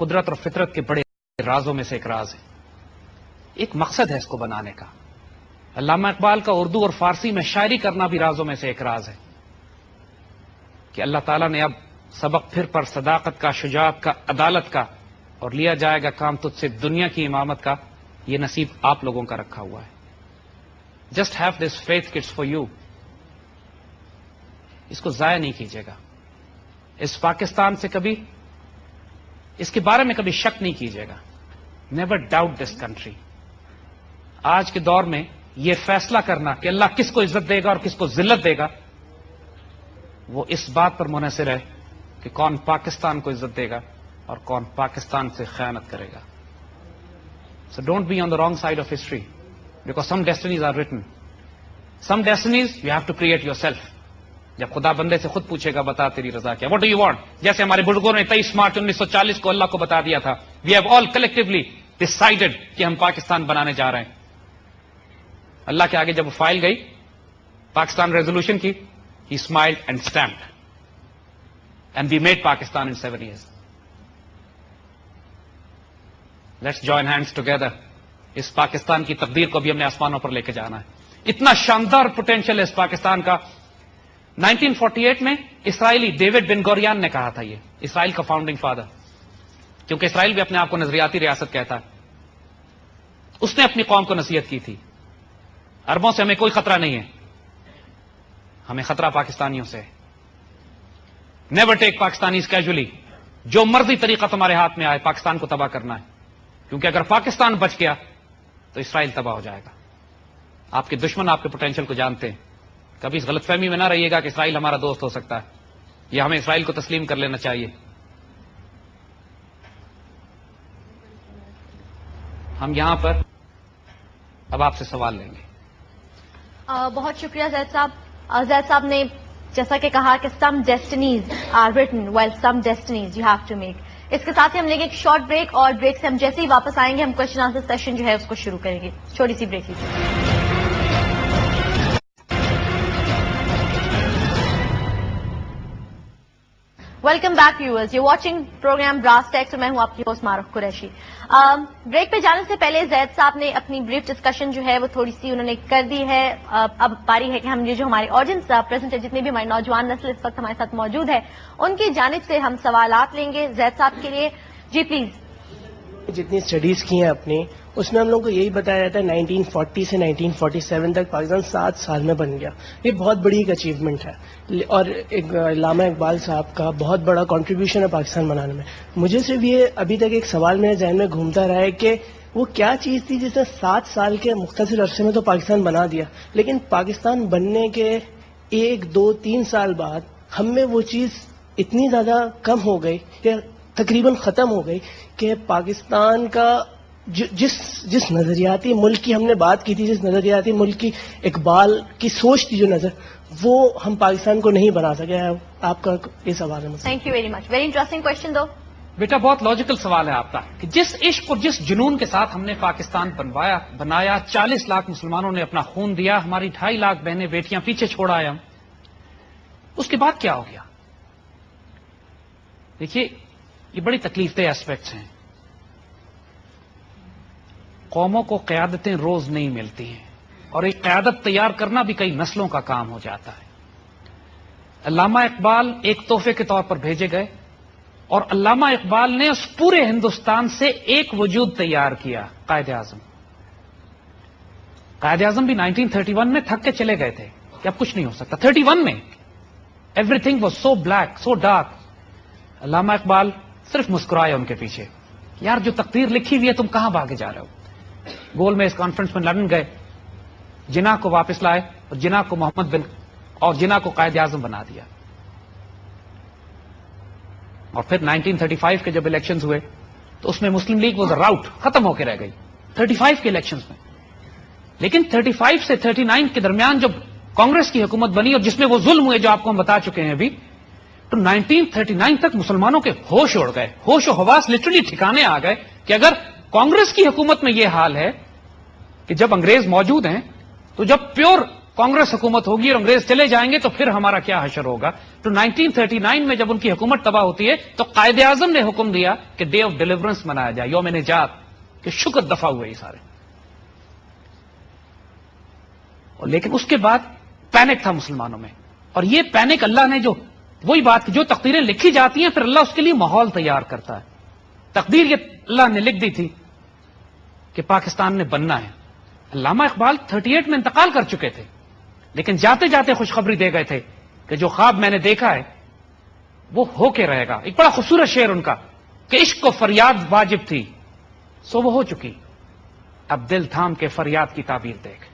قدرت اور فطرت کے بڑے رازوں میں سے ایک راز ہے. ایک مقصد ہے اس کو بنانے کا. علامہ اقبال کا اردو اور فارسی میں شاعری کرنا بھی رازوں میں سے ایک راز ہے کہ اللہ تعالیٰ نے اب سبق پھر پر صداقت کا، شجاعت کا، عدالت کا، اور لیا جائے گا کام تجھ سے دنیا کی امامت کا، یہ نصیب آپ لوگوں کا رکھا ہوا ہے. Just have this faith kits for you. اس کو ضائع نہیں کیجیے گا. اس پاکستان سے کبھی، اس کے بارے میں کبھی شک نہیں کیجیے گا. Never doubt this country. آج کے دور میں یہ فیصلہ کرنا کہ اللہ کس کو عزت دے گا اور کس کو ذلت دے گا، وہ اس بات پر منحصر ہے کہ کون پاکستان کو عزت دے گا اور کون پاکستان سے خیانت کرے گا. So don't be on the wrong side of history because some destinies are written. Some destinies you have to create yourself. جب خدا بندے سے خود پوچھے گا بتا تیری رضا کیا، what do you want؟ جیسے ہمارے بزرگوں نے 23 مارچ 1940 کو اللہ کو بتا دیا تھا we have all collectively decided کہ ہم پاکستان بنانے جا رہے ہیں. اللہ کے آگے جب وہ فائل گئی پاکستان ریزولوشن کی، he smiled and stamped and we made Pakistan in 7 years. Let's join hands together. اس پاکستان کی تقدیر کو بھی ہم نے آسمانوں پر لے کے جانا ہے. اتنا شاندار پوٹینشیل ہے اس پاکستان کا. 1948 میں اسرائیلی ڈیوڈ بن گوریان نے کہا تھا، یہ اسرائیل کا فاؤنڈنگ فادر، کیونکہ اسرائیل بھی اپنے آپ کو نظریاتی ریاست کہتا ہے. اس نے اپنی قوم کو نصیحت کی تھی عربوں سے ہمیں کوئی خطرہ نہیں ہے، ہمیں خطرہ پاکستانیوں سے ہے. نیور ٹیک پاکستانیز کیجولی. جو مرضی طریقہ تمہارے ہاتھ میں آئے پاکستان کو تباہ کرنا ہے، کیونکہ اگر پاکستان بچ گیا تو اسرائیل تباہ ہو جائے گا. آپ کے دشمن آپ کے پوٹینشیل کو جانتے ہیں. کبھی اس غلط فہمی میں نہ رہیے گا کہ اسرائیل ہمارا دوست ہو سکتا ہے، یا ہمیں اسرائیل کو تسلیم کر لینا چاہیے. ہم یہاں پر اب آپ سے سوال لیں گے. بہت شکریہ زید صاحب. زید صاحب نے جیسا کہ کہا کہ some destinies are written well some destinies you have to make. اس کے ساتھ ہی ہم لیں گے ایک شارٹ بریک، اور بریک سے ہم جیسے ہی واپس آئیں گے ہم کوشچن آنسر سیشن جو ہے اس کو شروع کریں گے. چھوٹی سی بریک لیجیے. Welcome back viewers, you watching program Brass Tacks اور میں ہوں آپ کی ہوسٹ معروف قریشی. بریک پہ جانے سے پہلے زید صاحب نے اپنی بریف ڈسکشن جو ہے وہ تھوڑی سی انہوں نے کر دی ہے. اب باری ہے کہ ہم یہ جو ہمارے آڈینس پریزنٹ ہے، جتنے بھی ہماری نوجوان نسل اس وقت ہمارے ساتھ موجود ہے، ان کی جانب سے ہم سوالات لیں گے زید صاحب کے لیے. جی پلیز. جتنی اسٹڈیز کی ہیں اپنی، اس میں ہم لوگوں کو یہی بتایا جاتا ہے 1940 سے 1947 تک پاکستان 7 سال میں بن گیا. یہ بہت بڑی ایک اچیومنٹ ہے، اور علامہ اقبال صاحب کا بہت بڑا کنٹریبیوشن ہے پاکستان بنانے میں. مجھے صرف یہ ابھی تک ایک سوال میرے ذہن میں گھومتا رہا ہے کہ وہ کیا چیز تھی جس نے 7 سال کے مختصر عرصے میں تو پاکستان بنا دیا، لیکن پاکستان بننے کے 1 2 3 سال بعد ہم میں وہ چیز اتنی زیادہ کم ہو گئی کہ تقریباً ختم ہو گئی کہ پاکستان کا جس نظریاتی ملک کی ہم نے بات کی تھی، جس نظریاتی ملک کی اقبال کی سوچ تھی جو نظر، وہ ہم پاکستان کو نہیں بنا سکے. آپ کا یہ سوال ہے. Thank you very much. Very interesting question دو. بیٹا بہت لاجیکل سوال ہے آپ کا کہ جس عشق اور جس جنون کے ساتھ ہم نے پاکستان بنایا 40 لاکھ مسلمانوں نے اپنا خون دیا، ہماری 2.5 لاکھ بہنیں بیٹیاں پیچھے چھوڑ آئے ہم، اس کے بعد کیا ہو گیا؟ دیکھیے یہ بڑی تکلیف دہ اسپیکٹس ہیں. قوموں کو قیادتیں روز نہیں ملتی ہیں، اور ایک قیادت تیار کرنا بھی کئی نسلوں کا کام ہو جاتا ہے. علامہ اقبال ایک تحفے کے طور پر بھیجے گئے، اور علامہ اقبال نے اس پورے ہندوستان سے ایک وجود تیار کیا، قائد اعظم. قائد اعظم بھی 1931 میں تھک کے چلے گئے تھے کہ اب کچھ نہیں ہو سکتا. 31 میں every thing was so black so dark. علامہ اقبال صرف مسکرائے ان کے پیچھے، یار جو تقدیر لکھی ہوئی ہے تم کہاں بھاگے جا رہے ہو. گول میں اس کانفرنس میں لندن گئے، جناح کو واپس لائے اور جناح کو محمد بن اور جناح کو قائد اعظم بنا دیا. اور پھر 1935 کے جب الیکشنز ہوئے تو اس میں مسلم لیگ واز راؤٹ، ختم ہو کے رہ گئی 35 کے الیکشنز میں. لیکن 35 سے 39 کے درمیان جب کانگریس کی حکومت بنی اور جس میں وہ ظلم ہوئے جو آپ کو ہم بتا چکے ہیں ابھی، تو 1939 تک مسلمانوں کے ہوش اڑ گئے، ہوش و حواس لٹرلی ٹھکانے آ گئے کہ اگر کانگریس کی حکومت میں یہ حال ہے کہ جب انگریز موجود ہیں تو جب پیور कांग्रेस हुकूमत होगी और अंग्रेज चले जाएंगे तो फिर हमारा क्या हशर होगा। तो 1939 में जब उनकी हुकूमत तबाह होती है तो कायदे आजम ने हुक्म दिया कि डे ऑफ डिलीवरेंस मनाया जाए, यौम निजात, कि शुक्र दफा हुए ये सारे। और लेकिन उसके बाद पैनिक था मुसलमानों में, और ये पैनिक अल्लाह ने जो वही बात जो तकदीरें लिखी जाती हैं फिर अल्लाह उसके लिए माहौल तैयार करता है। तकदीर ये अल्लाह ने लिख दी थी कि पाकिस्तान ने बनना है। अल्लामा इकबाल 38 में इंतकाल कर चुके थे, लेकिन जाते जाते खुशखबरी दे गए थे कि जो ख्वाब मैंने देखा है वो होके रहेगा। एक बड़ा खूबसूरत शेर उनका कि इश्क को फरियाद वाजिब थी सो वो हो चुकी, अब दिल थाम के फरियाद की ताबीर देख।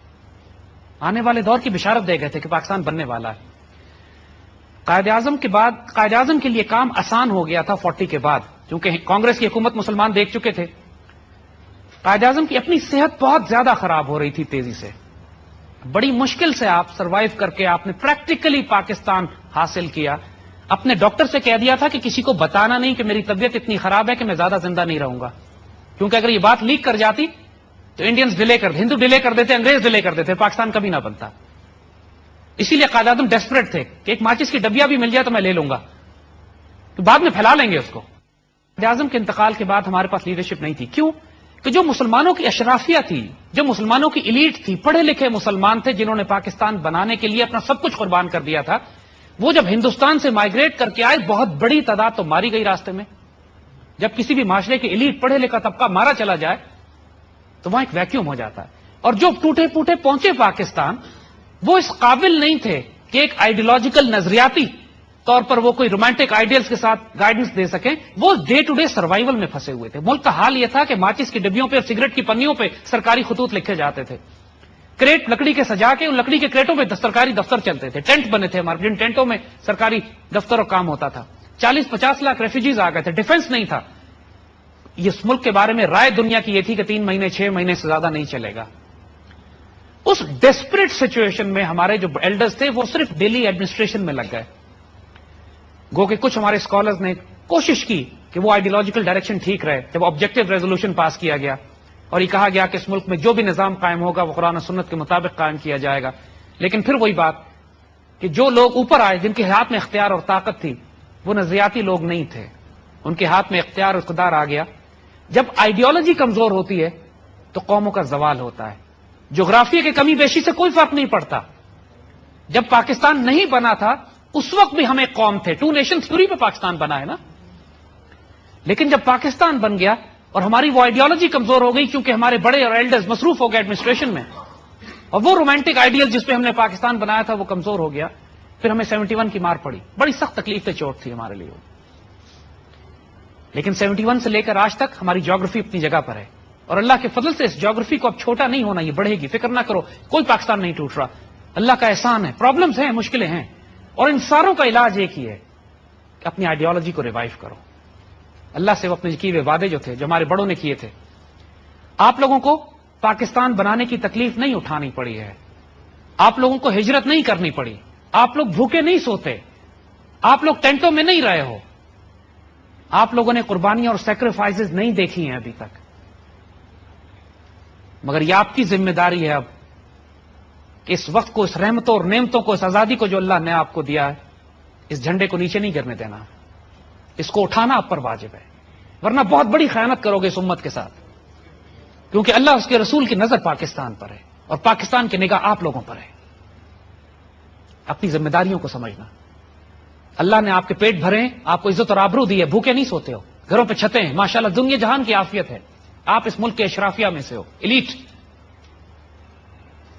आने वाले दौर की बिशारत दे गए थे कि पाकिस्तान बनने वाला है। कायदे आजम के बाद कायदे आजम के लिए काम आसान हो गया था 40 के बाद, क्योंकि कांग्रेस की हुकूमत मुसलमान देख चुके थे। कायदे आजम की अपनी सेहत बहुत ज्यादा खराब हो रही थी तेजी से, बड़ी मुश्किल से आप सरवाइव करके आपने प्रैक्टिकली पाकिस्तान हासिल किया। अपने डॉक्टर से कह दिया था कि किसी को बताना नहीं कि मेरी तबीयत इतनी खराब है कि मैं ज्यादा जिंदा नहीं रहूंगा, क्योंकि अगर ये बात लीक कर जाती तो इंडियंस डिले कर, हिंदू डिले कर देते, अंग्रेज डिले कर देते, पाकिस्तान कभी ना बनता। इसीलिए कायदे आजम डेस्परेट थे कि एक माचिस की डब्बिया भी मिल जाए तो मैं ले लूंगा, तो बाद में फैला लेंगे उसको। कायदे आजम के इंतकाल के बाद हमारे पास लीडरशिप नहीं थी। क्यों? कि जो मुसलमानों की अशराफिया थी, जो मुसलमानों की इलीट थी, पढ़े लिखे मुसलमान थे जिन्होंने पाकिस्तान बनाने के लिए अपना सब कुछ कुर्बान कर दिया था, वो जब हिंदुस्तान से माइग्रेट करके आए बहुत बड़ी तादाद तो मारी गई रास्ते में। जब किसी भी माशरे की इलीट पढ़े लिखा तबका मारा चला जाए तो वहां एक वैक्यूम हो जाता है। और जो टूटे फूटे पहुंचे पाकिस्तान, वो इस काबिल नहीं थे कि एक आइडियोलॉजिकल नजरियाती तौर पर वो कोई रोमांटिक आइडियल्स के साथ गाइडेंस दे सकें। वो डे टू डे सर्वाइवल में फंसे हुए थे। मुल्क का हाल यह था कि माचिस की डिब्बियों पे और सिगरेट की पन्नियों पे सरकारी खतूत लिखे जाते थे। क्रेट लकड़ी के सजा के, उन लकड़ी के क्रेटों में सरकारी दफ्तर चलते थे। टेंट बने थे हमारे, जिन टेंटों में सरकारी दफ्तर और काम होता था। 40-50 लाख रेफ्यूजीज आ गए थे। डिफेंस नहीं था। इस मुल्क के बारे में राय दुनिया की यह थी कि 3 महीने 6 महीने से ज्यादा नहीं चलेगा। उस डेस्परेट सिचुएशन में हमारे जो एल्डर्स थे वो सिर्फ दिल्ली एडमिनिस्ट्रेशन में लग गए। गो के कुछ हमारे स्कॉलर्स ने कोशिश की कि वो आइडियोलॉजिकल डायरेक्शन ठीक रहे। जब ऑब्जेक्टिव रेजोल्यूशन पास किया गया और ये कहा गया कि इस मुल्क में जो भी निजाम कायम होगा वो कुरान और सुन्नत के मुताबिक कायम किया जाएगा, लेकिन फिर वही बात कि जो लोग ऊपर आए, जिनके हाथ में इख्तियार और ताकत थी, वो नजरियाती लोग नहीं थे। उनके हाथ में इख्तियार और इक़्तिदार आ गया। जब आइडियोलॉजी कमजोर होती है तो कौमों का जवाल होता है। जोग्राफिया की कमी बेशी से कोई फर्क नहीं पड़ता। जब पाकिस्तान नहीं बना था उस वक्त भी हम एक कौम थे। 2 नेशन थ्योरी पे पाकिस्तान बना है ना। लेकिन जब पाकिस्तान बन गया और हमारी वो आइडियोलॉजी कमजोर हो गई, क्योंकि हमारे बड़े और एल्डर्स मसरूफ हो गए एडमिनिस्ट्रेशन में, और वो रोमांटिक आइडियल जिस पे हमने पाकिस्तान बनाया था वो कमजोर हो गया। फिर हमें 71 की मार पड़ी। बड़ी सख्त तकलीफ चोट थी हमारे लिए। लेकिन 71 से लेकर आज तक हमारी ज्योग्राफी अपनी जगह पर है, और अल्लाह के फजल से इस ज्योग्राफी को अब छोटा नहीं होना, ये बढ़ेगी। फिक्र ना करो, कोई पाकिस्तान नहीं टूट रहा। अल्लाह का एहसान है। प्रॉब्लम्स हैं, मुश्किलें हैं, और इन सारों का इलाज एक ही है कि अपनी आइडियोलॉजी को रिवाइव करो। अल्लाह से वो अपने किए हुए वादे जो थे, जो हमारे बड़ों ने किए थे, आप लोगों को पाकिस्तान बनाने की तकलीफ नहीं उठानी पड़ी है। आप लोगों को हिजरत नहीं करनी पड़ी। आप लोग भूखे नहीं सोते। आप लोग टेंटों में नहीं रहे हो। आप लोगों ने कुर्बानियां और सैक्रिफाइसेस नहीं देखी हैं अभी तक। मगर यह आपकी जिम्मेदारी है अब कि इस वक्त को, इस रहमतों और नेमतों को, इस आजादी को जो अल्लाह ने आपको दिया है, इस झंडे को नीचे नहीं गिरने देना। इसको उठाना आप पर वाजिब है, वरना बहुत बड़ी खयानत करोगे इस उम्मत के साथ। क्योंकि अल्लाह उसके रसूल की नजर पाकिस्तान पर है और पाकिस्तान की निगाह आप लोगों पर है। अपनी जिम्मेदारियों को समझना। अल्लाह ने आपके पेट भरे, आपको इज्जत और आबरू दी है, भूखे नहीं सोते हो, घरों पे छतें हैं, माशाल्लाह दुनिया जहान की आफियत है। आप इस मुल्क के अशराफिया में से हो, इलीट।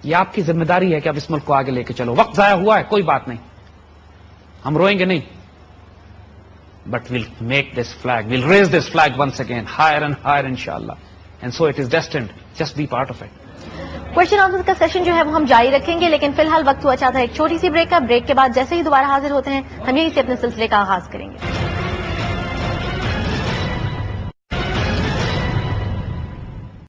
ये आपकी जिम्मेदारी है कि आप इस मुल्क को आगे लेके चलो। वक्त जाया हुआ है, कोई बात नहीं, हम रोएंगे नहीं, but will make this flag, will raise this flag once again higher and higher इंशाअल्लाह, and so it is destined, just be part of it. Question answer का सेशन जो है वो हम जारी रखेंगे, लेकिन फिलहाल वक्त हुआ चाहता है एक छोटी सी ब्रेक का। ब्रेक के बाद जैसे ही दोबारा हाजिर होते हैं हम यहीं से अपने सिलसिले का आगाज करेंगे।